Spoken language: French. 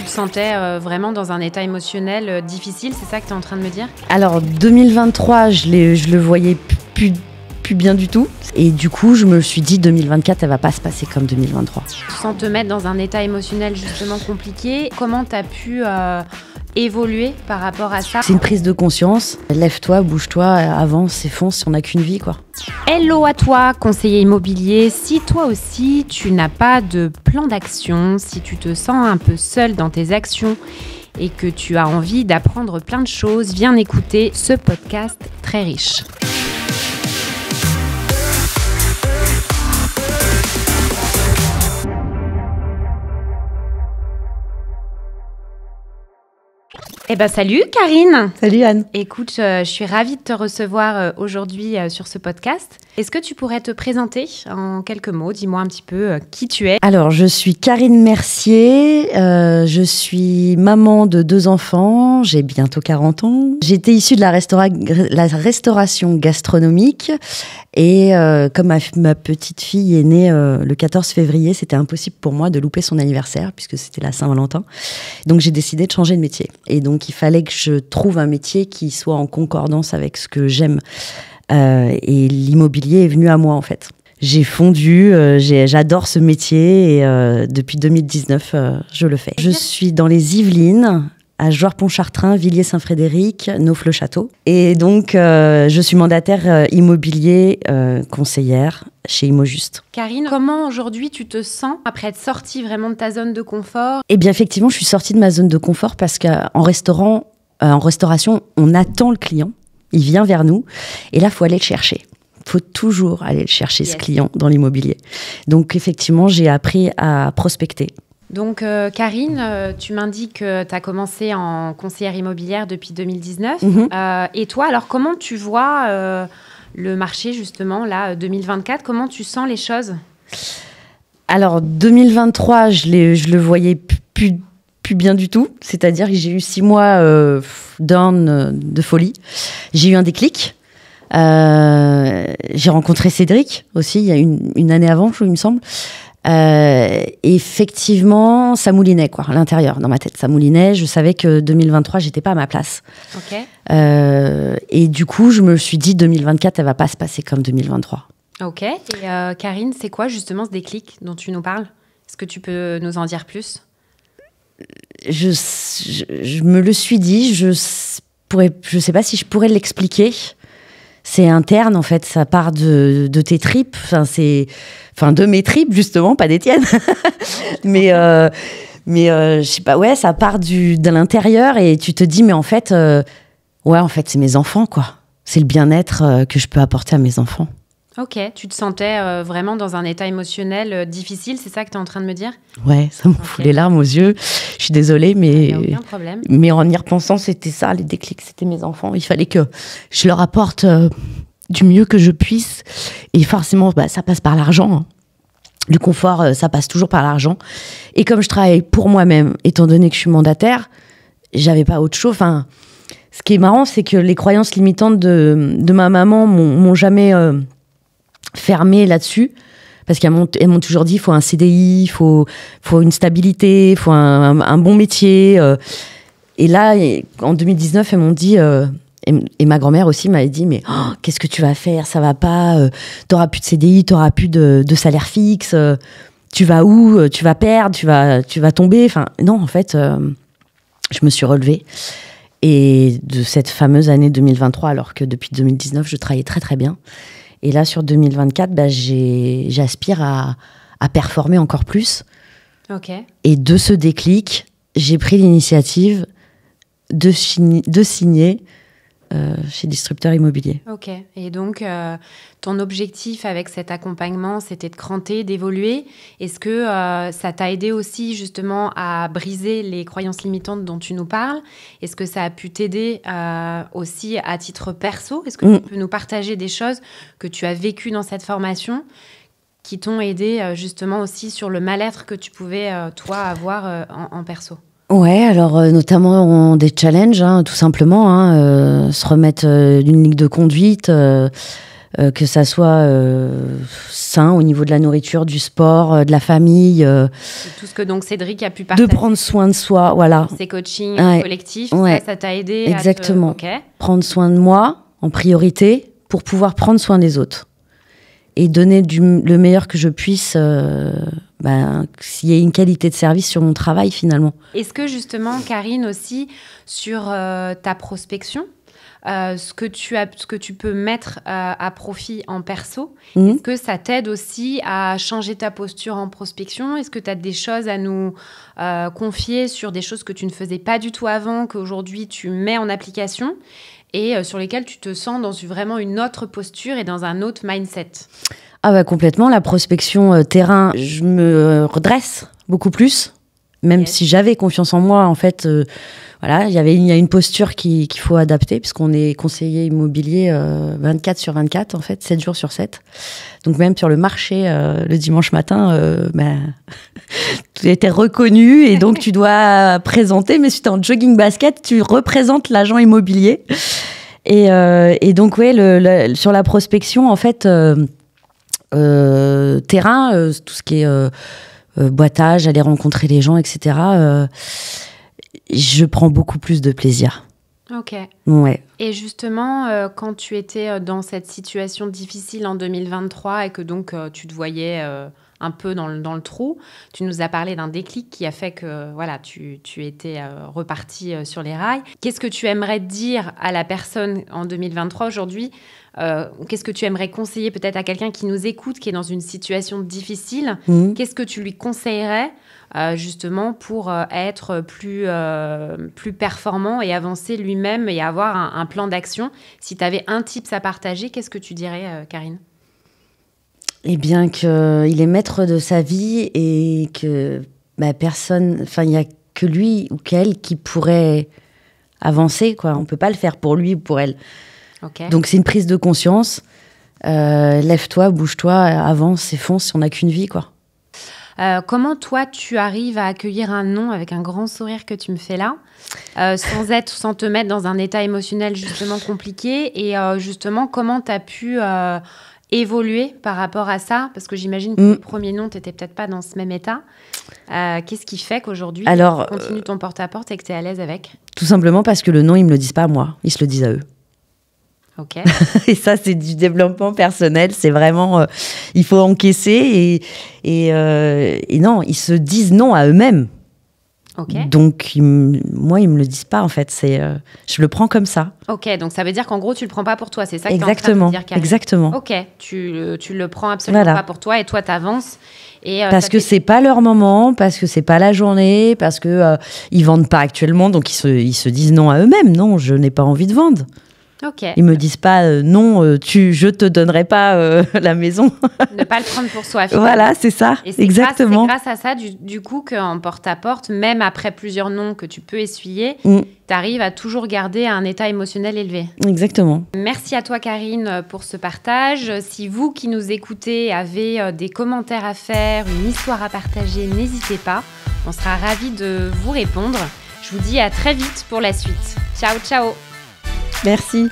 te sentais vraiment dans un état émotionnel difficile, c'est ça que tu es en train de me dire? Alors 2023, je le voyais plus bien du tout. Et du coup, je me suis dit 2024, elle va pas se passer comme 2023. Sans te mettre dans un état émotionnel justement compliqué, comment tu as pu évoluer par rapport à ça? C'est une prise de conscience. Lève-toi, bouge-toi, avance et fonce, on n'a qu'une vie, quoi. Hello à toi, conseiller immobilier. Si toi aussi, tu n'as pas de plan d'action, si tu te sens un peu seul dans tes actions et que tu as envie d'apprendre plein de choses, viens écouter ce podcast très riche. Eh ben salut Karine. Salut Anne. Écoute, je suis ravie de te recevoir aujourd'hui sur ce podcast. Est-ce que tu pourrais te présenter en quelques mots? Dis-moi un petit peu qui tu es. Alors, je suis Karine Mercier, je suis maman de 2 enfants, j'ai bientôt 40 ans. J'étais issue de la restauration gastronomique et comme ma petite fille est née le 14 février, c'était impossible pour moi de louper son anniversaire puisque c'était la Saint-Valentin. Donc, j'ai décidé de changer de métier. Et donc, il fallait que je trouve un métier qui soit en concordance avec ce que j'aime. Et l'immobilier est venu à moi, en fait. J'ai fondu, j'adore ce métier et depuis 2019, je le fais. Je suis dans les Yvelines, à Jouarre-Pontchartrain, Villiers-Saint-Frédéric, Naufle-Château. Et donc, je suis mandataire immobilier conseillère chez Immojuste. Karine, comment aujourd'hui tu te sens après être sortie vraiment de ta zone de confort? Eh bien, effectivement, je suis sortie de ma zone de confort parce qu'en restauration, on attend le client. Il vient vers nous et là, il faut aller le chercher. Il faut toujours aller le chercher, ce client, dans l'immobilier. Donc, effectivement, j'ai appris à prospecter. Donc, Karine, tu m'indiques que tu as commencé en conseillère immobilière depuis 2019. Et toi, alors, comment tu vois le marché, justement, là, 2024? Comment tu sens les choses? Alors, 2023, je le voyais plus bien du tout. C'est-à-dire que j'ai eu 6 mois de folie. J'ai eu un déclic. J'ai rencontré Cédric aussi, il y a une année avant, il me semble. Effectivement, ça moulinait, quoi, à l'intérieur, dans ma tête. Ça moulinait. Je savais que 2023, j'étais pas à ma place. Ok. Et du coup, je me suis dit 2024, elle va pas se passer comme 2023. Ok. Et Karine, c'est quoi justement ce déclic dont tu nous parles? Est-ce que tu peux nous en dire plus? Je me le suis dit, je sais pas si je pourrais l'expliquer. C'est interne, en fait, ça part de tes tripes, de mes tripes, justement, pas des tiennes. mais je sais pas, ouais, ça part de l'intérieur et tu te dis, mais en fait, c'est mes enfants, quoi. C'est le bien-être que je peux apporter à mes enfants. Ok, tu te sentais vraiment dans un état émotionnel difficile, c'est ça que tu es en train de me dire? Ouais, ça me fout les larmes aux yeux. Je suis désolée, mais... Il n'y a aucun problème. Mais en y repensant, c'était ça, les déclics, c'était mes enfants. Il fallait que je leur apporte du mieux que je puisse. Et forcément, ça passe par l'argent. Hein. Le confort, ça passe toujours par l'argent. Et comme je travaille pour moi-même, étant donné que je suis mandataire, j'avais pas autre chose. Enfin, ce qui est marrant, c'est que les croyances limitantes de ma maman m'ont jamais... fermée là-dessus, parce qu'elles m'ont toujours dit il faut un CDI, il faut une stabilité, il faut un bon métier. Et là, en 2019, elles m'ont dit, et ma grand-mère aussi m'avait dit, mais qu'est-ce que tu vas faire? Ça va pas, t'auras plus de CDI, t'auras plus de salaire fixe, tu vas où? Tu vas perdre, tu vas tomber. Enfin, non, en fait, je me suis relevée. Et de cette fameuse année 2023, alors que depuis 2019, je travaillais très très bien. Et là, sur 2024, j'aspire à performer encore plus. Ok. Et de ce déclic, j'ai pris l'initiative de signer chez Disrupteur Immobilier. Ok. Et donc, ton objectif avec cet accompagnement, c'était de cranter, d'évoluer. Est-ce que ça t'a aidé aussi justement à briser les croyances limitantes dont tu nous parles? Est-ce que ça a pu t'aider aussi à titre perso? Est-ce que tu peux nous partager des choses que tu as vécues dans cette formation qui t'ont aidé justement aussi sur le mal-être que tu pouvais, toi, avoir en perso? Ouais, alors notamment des challenges, tout simplement, se remettre d'une ligne de conduite, que ça soit sain au niveau de la nourriture, du sport, de la famille. Tout ce que donc Cédric a pu partager. De prendre soin de soi, voilà. Ses coachings collectifs, ça t'a aidé. Exactement. À te... Prendre soin de moi en priorité pour pouvoir prendre soin des autres. Et donner le meilleur que je puisse, s'il y ait une qualité de service sur mon travail finalement. Est-ce que justement, Karine, aussi, sur ta prospection, ce que tu peux mettre à profit en perso, est-ce que ça t'aide aussi à changer ta posture en prospection? Est-ce que tu as des choses à nous confier sur des choses que tu ne faisais pas du tout avant, qu'aujourd'hui tu mets en application et sur lesquelles tu te sens dans vraiment une autre posture et dans un autre mindset? Ah bah complètement, la prospection terrain, je me redresse beaucoup plus, même si j'avais confiance en moi, en fait, voilà, il y a une posture qu'il faut adapter, puisqu'on est conseiller immobilier 24 sur 24, en fait, 7 jours sur 7. Donc même sur le marché, le dimanche matin, tu étais reconnu, et donc tu dois présenter, mais si tu es en jogging basket, tu représentes l'agent immobilier. Et donc, ouais, sur la prospection, en fait, terrain, tout ce qui est boitage, aller rencontrer les gens, etc., je prends beaucoup plus de plaisir. Ok. Ouais. Et justement, quand tu étais dans cette situation difficile en 2023 et que donc tu te voyais un peu dans le trou, tu nous as parlé d'un déclic qui a fait que voilà, tu étais reparti sur les rails. Qu'est-ce que tu aimerais dire à la personne en 2023 aujourd'hui? Qu'est-ce que tu aimerais conseiller peut-être à quelqu'un qui nous écoute, qui est dans une situation difficile? Qu'est-ce que tu lui conseillerais justement pour être plus performant et avancer lui-même et avoir un plan d'action? Si tu avais un tips à partager, qu'est-ce que tu dirais, Karine? Eh bien, qu'il est maître de sa vie et que personne, enfin, il n'y a que lui ou qu'elle qui pourrait avancer, quoi. On ne peut pas le faire pour lui ou pour elle. Okay. Donc, c'est une prise de conscience. Lève-toi, bouge-toi, avance et fonce. On n'a qu'une vie, quoi. Comment, toi, tu arrives à accueillir un non avec un grand sourire que tu me fais là, sans te mettre dans un état émotionnel justement compliqué? Et justement, comment tu as pu évoluer par rapport à ça? Parce que j'imagine que le premier non, tu n'étais peut-être pas dans ce même état. Qu'est-ce qui fait qu'aujourd'hui, tu continues ton porte-à-porte et que tu es à l'aise avec? Tout simplement parce que le non, ils ne me le disent pas à moi, ils se le disent à eux. Ok. Et ça, c'est du développement personnel. C'est vraiment, il faut encaisser et non, ils se disent non à eux-mêmes. Okay. Donc, moi, ils me le disent pas, en fait. Je le prends comme ça. Ok, donc ça veut dire qu'en gros, tu le prends pas pour toi. C'est ça que tu es en train de dire, Karine. Exactement. Ok, tu le prends absolument pas pour toi et toi, tu avances. Parce que c'est pas leur moment, parce que c'est pas la journée, parce que ils vendent pas actuellement, donc ils se disent non à eux-mêmes. Non, je n'ai pas envie de vendre. Okay. Ils me disent pas non, je te donnerai pas la maison. Ne pas le prendre pour soi. Finalement. Voilà, c'est ça. Et c'est exactement. Grâce à ça, du coup, qu'en porte-à-porte, même après plusieurs noms que tu peux essuyer, tu arrives à toujours garder un état émotionnel élevé. Exactement. Merci à toi, Karine, pour ce partage. Si vous qui nous écoutez avez des commentaires à faire, une histoire à partager, n'hésitez pas. On sera ravis de vous répondre. Je vous dis à très vite pour la suite. Ciao, ciao. Merci.